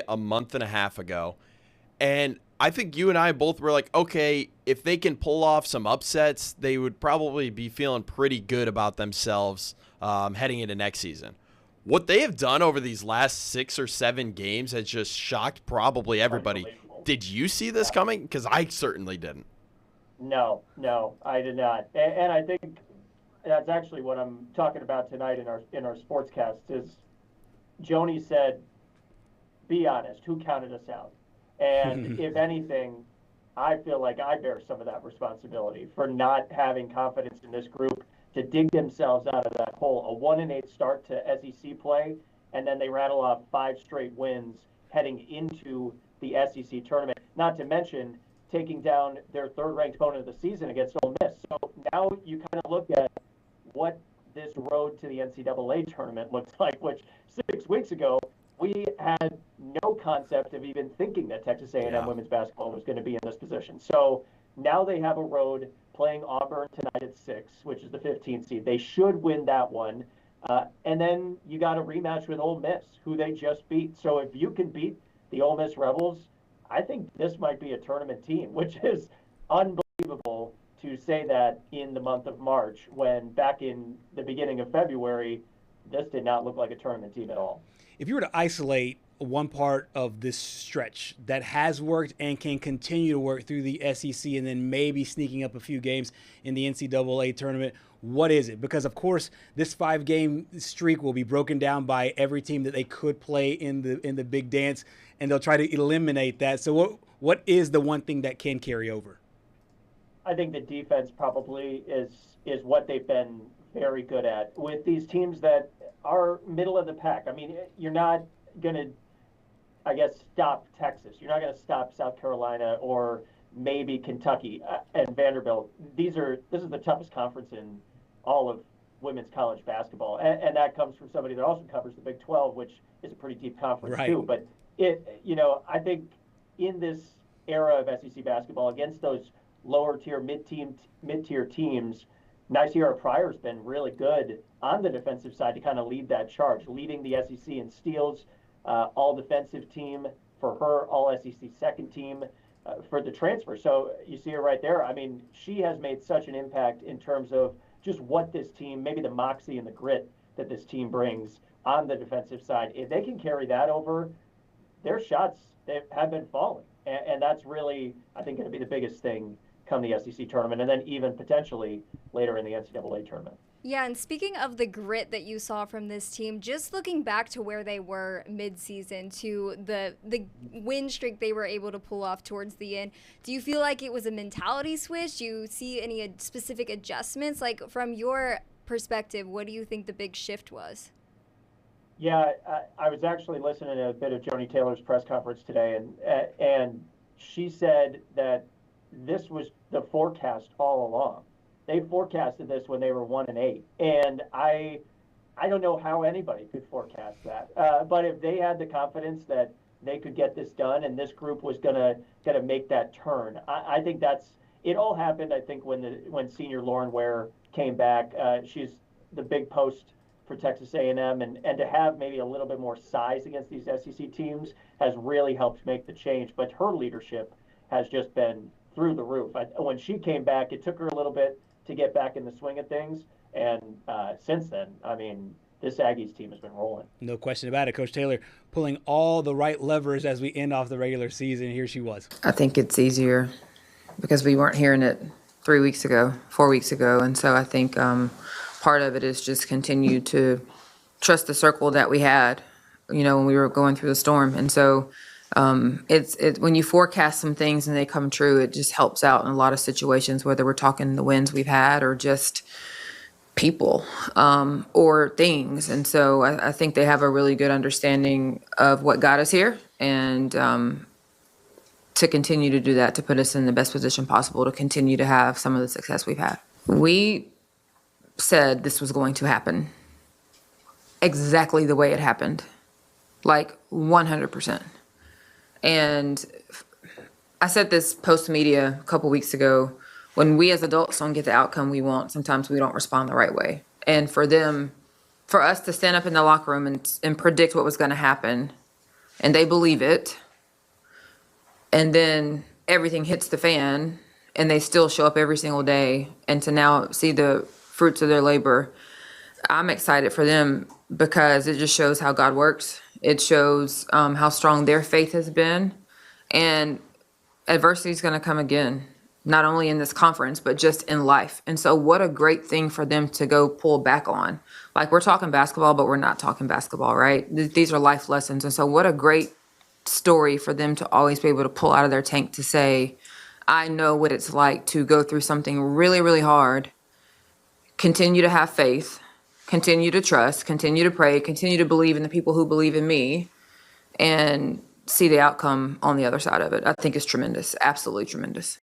a month and a half ago. And I think you and I both were like, okay, if they can pull off some upsets, they would probably be feeling pretty good about themselves heading into next season. What they have done over these last 6 or 7 games has just shocked probably everybody. Unbelievable. Did you see this Yeah. coming? Because I certainly didn't. No, I did not. And I think that's actually what I'm talking about tonight in our sportscast is Joni said, be honest, who counted us out? And if anything, I feel like I bear some of that responsibility for not having confidence in this group to dig themselves out of that hole. A 1-8 start to SEC play, and then they rattle off 5 straight wins heading into the SEC tournament. Not to mention taking down their third-ranked opponent of the season against Ole Miss. So now you kind of look at what this road to the NCAA tournament looks like, which 6 weeks ago we had no concept of even thinking that Texas A&M Yeah. women's basketball was going to be in this position. So now they have a road playing Auburn tonight at 6, which is the 15th seed. They should win that one. And then you got a rematch with Ole Miss, who they just beat. So if you can beat the Ole Miss Rebels, I think this might be a tournament team, which is unbelievable to say that in the month of March, when back in the beginning of February, this did not look like a tournament team at all. If you were to isolate one part of this stretch that has worked and can continue to work through the SEC and then maybe sneaking up a few games in the NCAA tournament, what is it? Because, of course, this 5-game streak will be broken down by every team that they could play in the big dance, and they'll try to eliminate that. So what is the one thing that can carry over? I think the defense probably is what they've been very good at with these teams that are middle of the pack. I mean, you're not going to, I guess, stop Texas. You're not going to stop South Carolina or maybe Kentucky and Vanderbilt. This is the toughest conference in all of women's college basketball, and that comes from somebody that also covers the Big 12, which is a pretty deep conference Right. too. But I think in this era of SEC basketball against those lower tier, mid tier teams, Nyceara Pryor's been really good on the defensive side to kind of lead that charge, leading the SEC in steals, all defensive team for her, all SEC second team for the transfer. So you see her right there. I mean, she has made such an impact in terms of just what this team, maybe the moxie and the grit that this team brings on the defensive side. If they can carry that over, their shots have been falling. And that's really, I think, going to be the biggest thing come the SEC tournament, and then even potentially later in the NCAA tournament. Yeah, and speaking of the grit that you saw from this team, just looking back to where they were mid-season to the win streak they were able to pull off towards the end, do you feel like it was a mentality switch? Do you see any specific adjustments? Like, from your perspective, what do you think the big shift was? Yeah, I was actually listening to a bit of Joni Taylor's press conference today, and she said that this was the forecast all along. They forecasted this when they were 1-8, and I don't know how anybody could forecast that. But if they had the confidence that they could get this done, and this group was gonna make that turn, I think that's it. All happened, I think, when senior Lauren Ware came back. She's the big post for Texas A&M, and to have maybe a little bit more size against these SEC teams has really helped make the change. But her leadership has just been through the roof. When she came back, it took her a little bit to get back in the swing of things, and since then, I mean, this Aggies team has been rolling. No question about it. Coach Taylor pulling all the right levers as we end off the regular season. Here she was. I think it's easier because we weren't hearing it 3 weeks ago, 4 weeks ago. And so I think part of it is just continue to trust the circle that we had, when we were going through the storm. And so it's when you forecast some things and they come true, it just helps out in a lot of situations, whether we're talking the wins we've had or just people or things. And so I think they have a really good understanding of what got us here, and to continue to do that, to put us in the best position possible to continue to have some of the success we've had. We said this was going to happen exactly the way it happened, like 100%. And I said this post-media a couple weeks ago, when we as adults don't get the outcome we want, sometimes we don't respond the right way. And for us to stand up in the locker room and predict what was going to happen and they believe it, and then everything hits the fan and they still show up every single day, and to now see the fruits of their labor, I'm excited for them because it just shows how God works. It shows how strong their faith has been, and adversity is going to come again, not only in this conference, but just in life. And so what a great thing for them to go pull back on. Like, we're talking basketball, but we're not talking basketball, right? These are life lessons. And so what a great story for them to always be able to pull out of their tank to say, I know what it's like to go through something really, really hard, continue to have faith, continue to trust, continue to pray, continue to believe in the people who believe in me, and see the outcome on the other side of it. I think it's tremendous, absolutely tremendous.